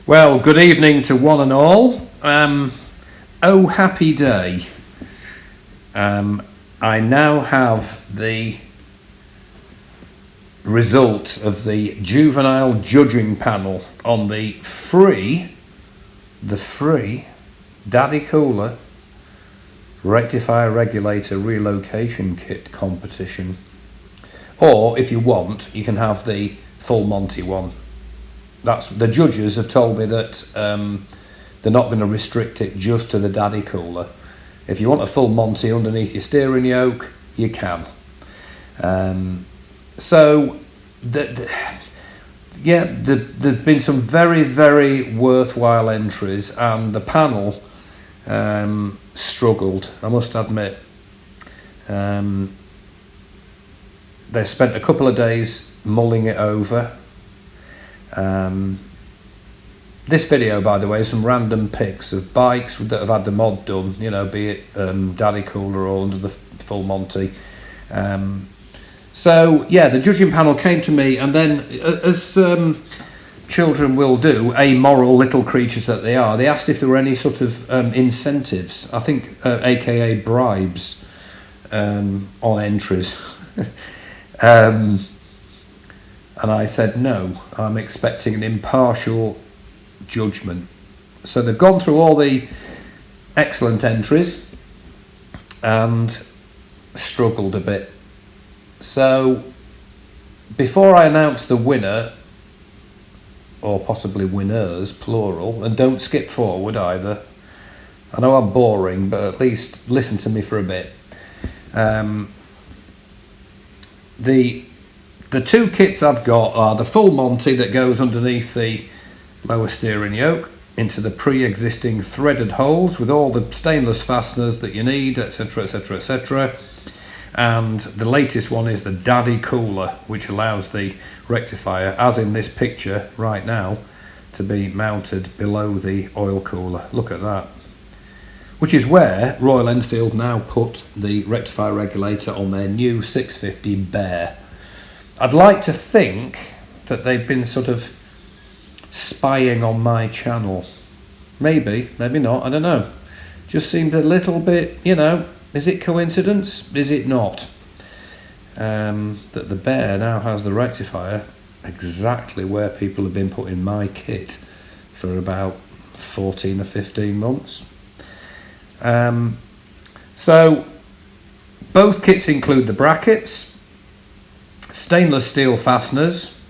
Well, good evening to one and all. Oh, happy day. I now have the result of the juvenile judging panel on the free Daddy Cooler rectifier regulator relocation kit competition. Or if you want, you can have the full Monty one. That's the judges have told me that they're not going to restrict it just to the Daddy Cooler. If you want a full Monty underneath your steering yoke, you can. There's been some very worthwhile entries, and the panel struggled, I must admit. They spent a couple of days mulling it over. This video, by the way, is some random pics of bikes that have had the mod done, you know, be it Daddy Cooler or under the full Monty. The judging panel came to me, and then, as children will do, amoral little creatures that they are, they asked if there were any sort of incentives, I think, aka bribes, on entries. And I said, no, I'm expecting an impartial judgment. So they've gone through all the excellent entries and struggled a bit. So before I announce the winner, or possibly winners, plural, and don't skip forward either. I know I'm boring, but at least listen to me for a bit. The two kits I've got are the full Monty that goes underneath the lower steering yoke into the pre-existing threaded holes with all the stainless fasteners that you need, etc, etc, etc. And the latest one is the Daddy Cooler, which allows the rectifier, as in this picture right now, to be mounted below the oil cooler. Look at that. Which is where Royal Enfield now put the rectifier regulator on their new 650 Bear. I'd like to think that they've been sort of spying on my channel. Maybe, maybe not, I don't know. Just seemed a little bit, you know, is it coincidence? Is it not? That the Bear now has the rectifier exactly where people have been putting my kit for about 14 or 15 months. So both kits include the brackets, stainless steel fasteners,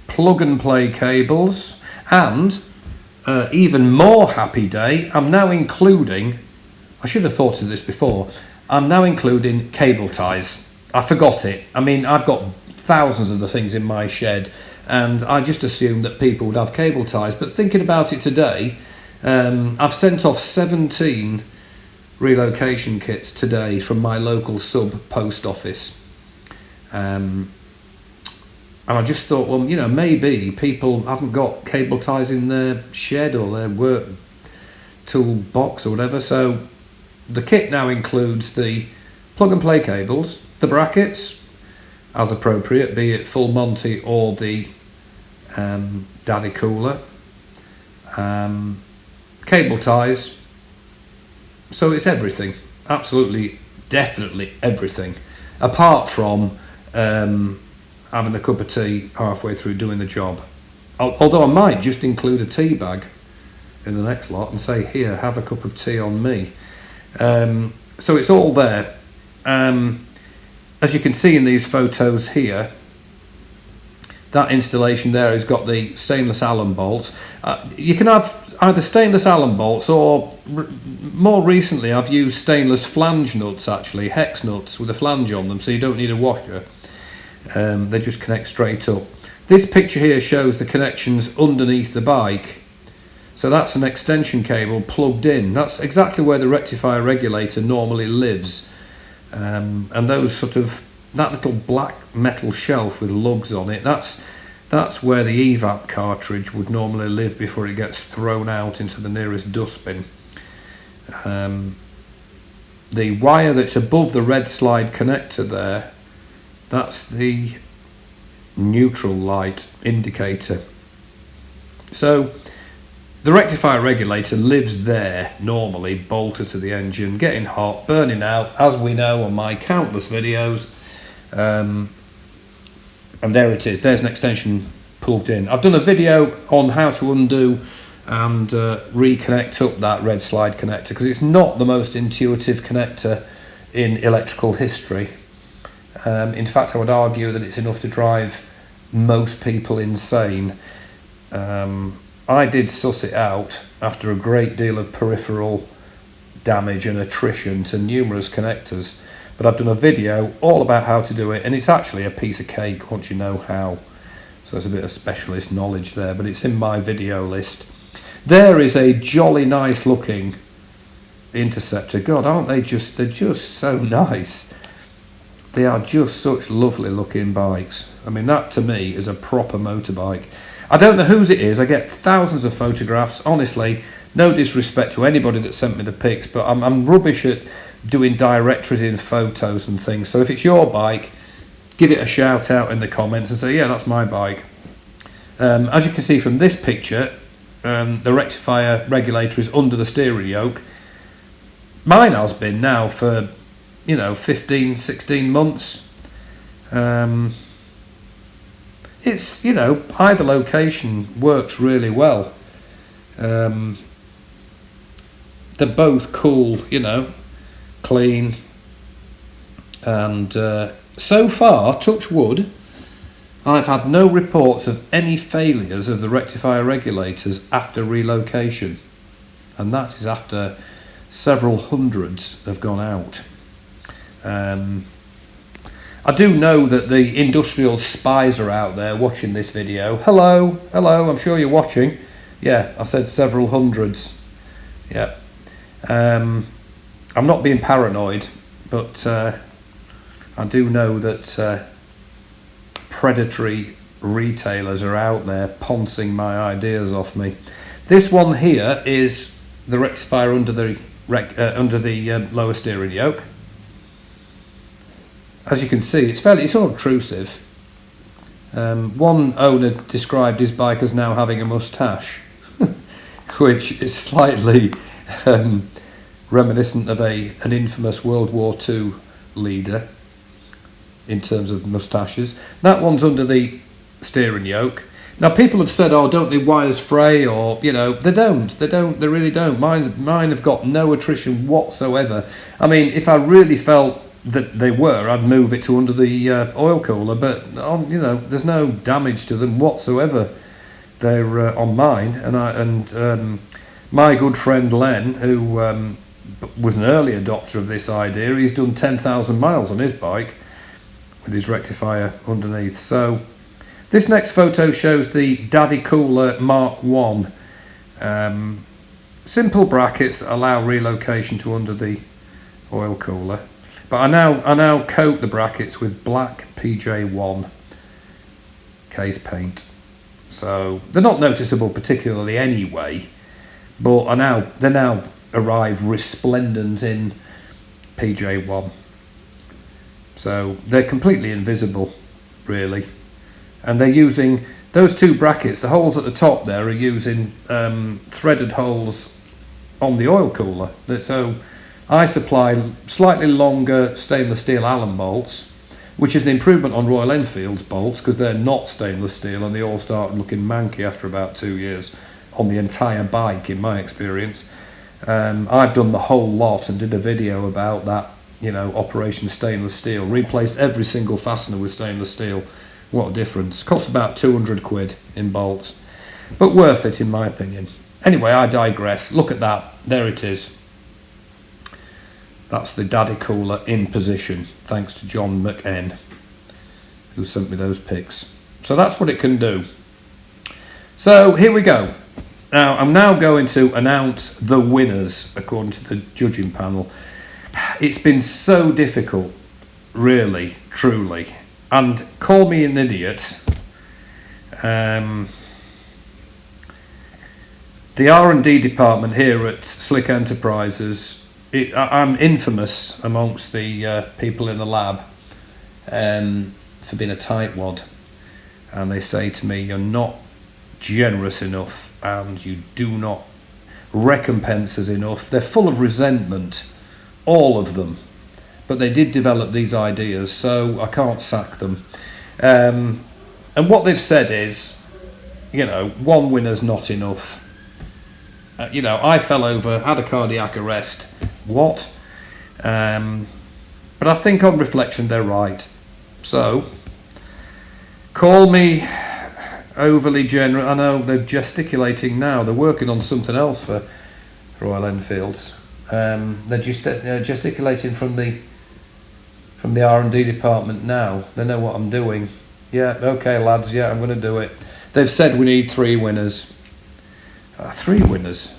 plug and play cables, and even more happy day, I'm now including, I should have thought of this before, I'm now including cable ties. I forgot it. I mean, I've got thousands of the things in my shed, and I just assumed that people would have cable ties, but thinking about it today, I've sent off 17 relocation kits today from my local sub post office. And I just thought, well, you know, maybe people haven't got cable ties in their shed or their work tool box or whatever. So the kit now includes the plug and play cables, the brackets, as appropriate, be it full Monty or the Daddy Cooler, cable ties. So it's everything, absolutely, definitely everything, apart from having a cup of tea halfway through doing the job. Although I might just include a tea bag in the next lot and say, here, have a cup of tea on me. So it's all there. As you can see in these photos here, that installation there has got the stainless Allen bolts. You can have either stainless Allen bolts or, more recently, I've used stainless flange nuts, actually, hex nuts with a flange on them, so you don't need a washer. They just connect straight up. This picture here shows the connections underneath the bike. So that's an extension cable plugged in. That's exactly where the rectifier regulator normally lives. And those sort of, that little black metal shelf with lugs on it, that's where the evap cartridge would normally live before it gets thrown out into the nearest dustbin. The wire that's above the red slide connector there, that's the neutral light indicator. So The rectifier regulator lives there normally, bolted to the engine, getting hot, burning out, as we know on my countless videos. And there it is, there's an extension plugged in. I've done a video on how to undo and reconnect up that red slide connector, because it's not the most intuitive connector in electrical history. In fact, I would argue that it's enough to drive most people insane. I did suss it out after a great deal of peripheral damage and attrition to numerous connectors, but I've done a video all about how to do it, and it's actually a piece of cake once you know how. So there's a bit of specialist knowledge there, but it's in my video list. There is a jolly nice looking Interceptor. God, aren't they just, they're just so nice. They are just such lovely looking bikes. I mean, that to me is a proper motorbike. I don't know whose it is. I get thousands of photographs. Honestly, no disrespect to anybody that sent me the pics, but I'm rubbish at doing directories in photos and things. So if it's your bike, give it a shout out in the comments and say, yeah, that's my bike. As you can see from this picture, the rectifier regulator is under the steering yoke. Mine has been now for, 15, 16 months. It's, either location works really well. They're both cool, clean. And so far, touch wood, I've had no reports of any failures of the rectifier regulators after relocation. And that is after several hundreds have gone out. I do know that the industrial spies are out there watching this video. Hello, I'm sure you're watching. Yeah, I said several hundreds. Yeah. I'm not being paranoid, but I do know that predatory retailers are out there pouncing my ideas off me. This one here is the rectifier under the lower steering yoke. As you can see, it's unobtrusive. One owner described his bike as now having a moustache, which is slightly reminiscent of an infamous World War II leader in terms of moustaches. That one's under the steering yoke. Now, people have said, oh, don't the wires fray, or, they don't, they really don't. Mine have got no attrition whatsoever. I mean, if I really felt that they were, I'd move it to under the oil cooler, but there's no damage to them whatsoever. They're on mine, and my good friend Len, who was an early adopter of this idea, he's done 10,000 miles on his bike with his rectifier underneath. So this next photo shows the Daddy Cooler Mark 1. Simple brackets that allow relocation to under the oil cooler. But I now coat the brackets with black PJ1 case paint. So they're not noticeable particularly anyway, but they now arrive resplendent in PJ1. So they're completely invisible, really. And they're using those two brackets, the holes at the top there are using threaded holes on the oil cooler. So I supply slightly longer stainless steel Allen bolts, which is an improvement on Royal Enfield's bolts, because they're not stainless steel and they all start looking manky after about 2 years on the entire bike, in my experience. I've done the whole lot and did a video about that, Operation Stainless Steel. Replaced every single fastener with stainless steel. What a difference. Costs about 200 quid in bolts, but worth it in my opinion. Anyway, I digress. Look at that. There it is. That's the Daddy Cooler in position, thanks to John McN, who sent me those pics. So that's what it can do. So here we go. Now, I'm now going to announce the winners according to the judging panel. It's been so difficult, really, truly. And call me an idiot. The R&D department here at Slick Enterprises, I'm infamous amongst the people in the lab for being a tightwad. And they say to me, you're not generous enough, and you do not recompense us enough. They're full of resentment, all of them, but they did develop these ideas, so I can't sack them. And what they've said is, you know, one winner's not enough. You know, I fell over, had a cardiac arrest. What? But I think on reflection they're right. So, call me overly generous. I know they're gesticulating now. They're working on something else for Royal Enfields. They're just gesticulating from the R&D department now. They know what I'm doing. Yeah, okay, lads. Yeah, I'm going to do it. They've said we need 3 winners. 3 winners.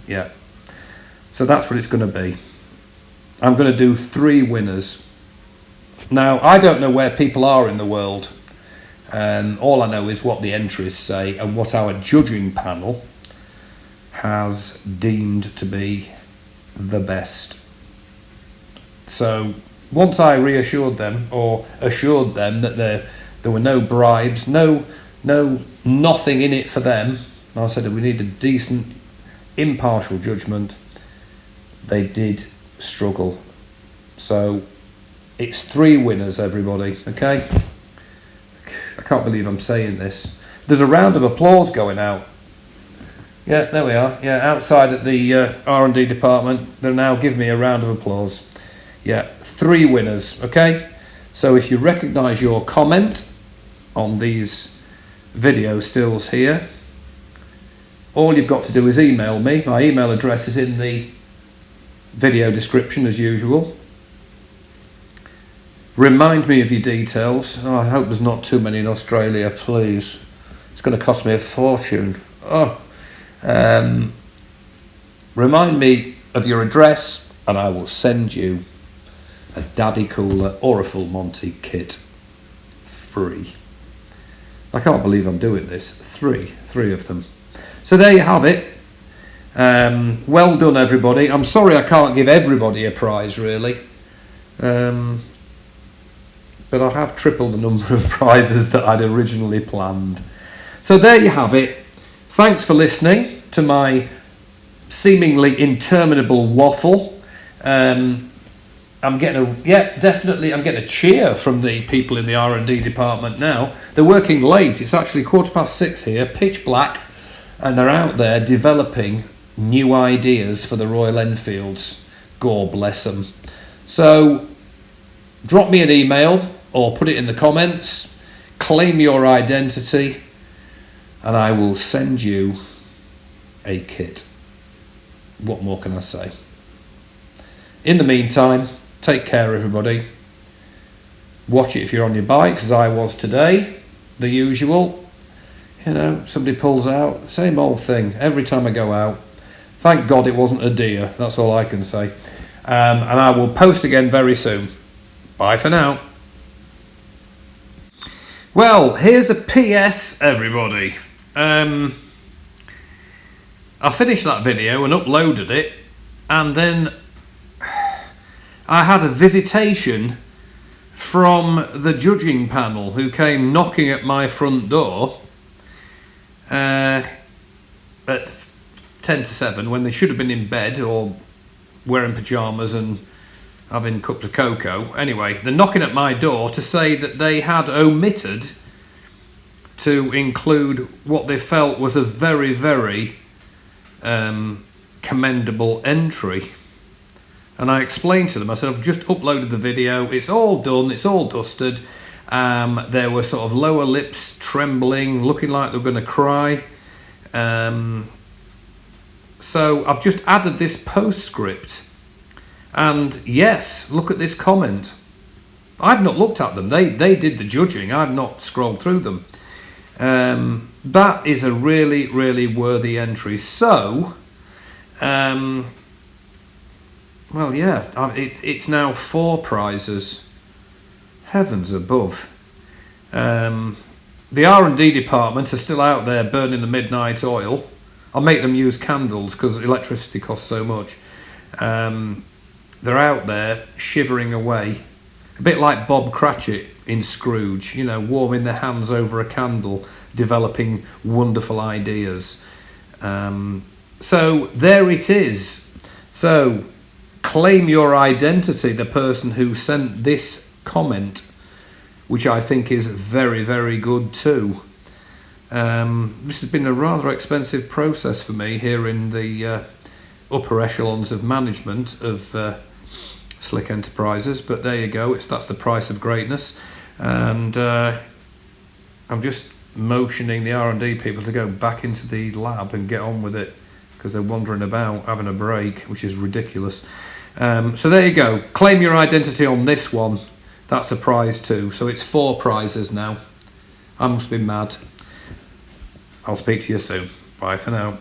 Yeah. So that's what it's going to be. I'm going to do 3 winners. Now, I don't know where people are in the world. All I know is what the entries say and what our judging panel has deemed to be the best. So once I reassured them, or assured them that there were no bribes, nothing in it for them, I said that we need a decent, impartial judgment. They did struggle. So it's 3 winners, everybody, okay? I can't believe I'm saying this. There's a round of applause going out. Yeah, there we are. Yeah, outside at the R&D department, they'll now give me a round of applause. Yeah, 3 winners, okay? So if you recognise your comment on these video stills here, all you've got to do is email me. My email address is in the video description as usual. Remind me of your details. Oh, I hope there's not too many in Australia, please. It's going to cost me a fortune. Remind me of your address and I will send you a Daddy Cooler or a Full Monty kit free. I can't believe I'm doing this. 3 of them. So there you have it. Well done, everybody. I'm sorry I can't give everybody a prize, really. But I have tripled the number of prizes that I'd originally planned. So there you have it. Thanks for listening to my seemingly interminable waffle. I'm getting a cheer from the people in the R&D department now. They're working late. It's actually 6:15 here, pitch black, and they're out there developing new ideas for the Royal Enfields. God bless them. So drop me an email or put it in the comments, claim your identity, and I will send you a kit. What more can I say? In the meantime, take care, everybody. Watch it if you're on your bikes, as I was today. The usual. You know, somebody pulls out. Same old thing every time I go out. Thank God it wasn't a deer. That's all I can say. And I will post again very soon. Bye for now. Well, here's a PS, everybody. I finished that video and uploaded it, and then I had a visitation from the judging panel who came knocking at my front door at 10 to 7 when they should have been in bed or wearing pyjamas and having cups of cocoa. Anyway, they're knocking at my door to say that they had omitted to include what they felt was a very, very commendable entry. And I explained to them, I said, I've just uploaded the video, it's all done, it's all dusted. There were sort of lower lips trembling, looking like they were going to cry. So I've just added this postscript. And yes, look at this comment. I've not looked at them. They did the judging. I've not scrolled through them. That is a really, really worthy entry. So, well, yeah, it's now 4 prizes. Heavens above. The R&D department are still out there burning the midnight oil. I'll make them use candles because electricity costs so much. They're out there shivering away, a bit like Bob Cratchit in Scrooge, you know, warming their hands over a candle, developing wonderful ideas. So there it is. So claim your identity, the person who sent this comment, which I think is very, very good too. This has been a rather expensive process for me here in the upper echelons of management of Slick Enterprises, but there you go, that's the price of greatness. And I'm just motioning the R&D people to go back into the lab and get on with it, because they're wandering about having a break, which is ridiculous. So there you go, claim your identity on this one. That's a prize too. So it's 4 prizes now. I must be mad. I'll speak to you soon. Bye for now.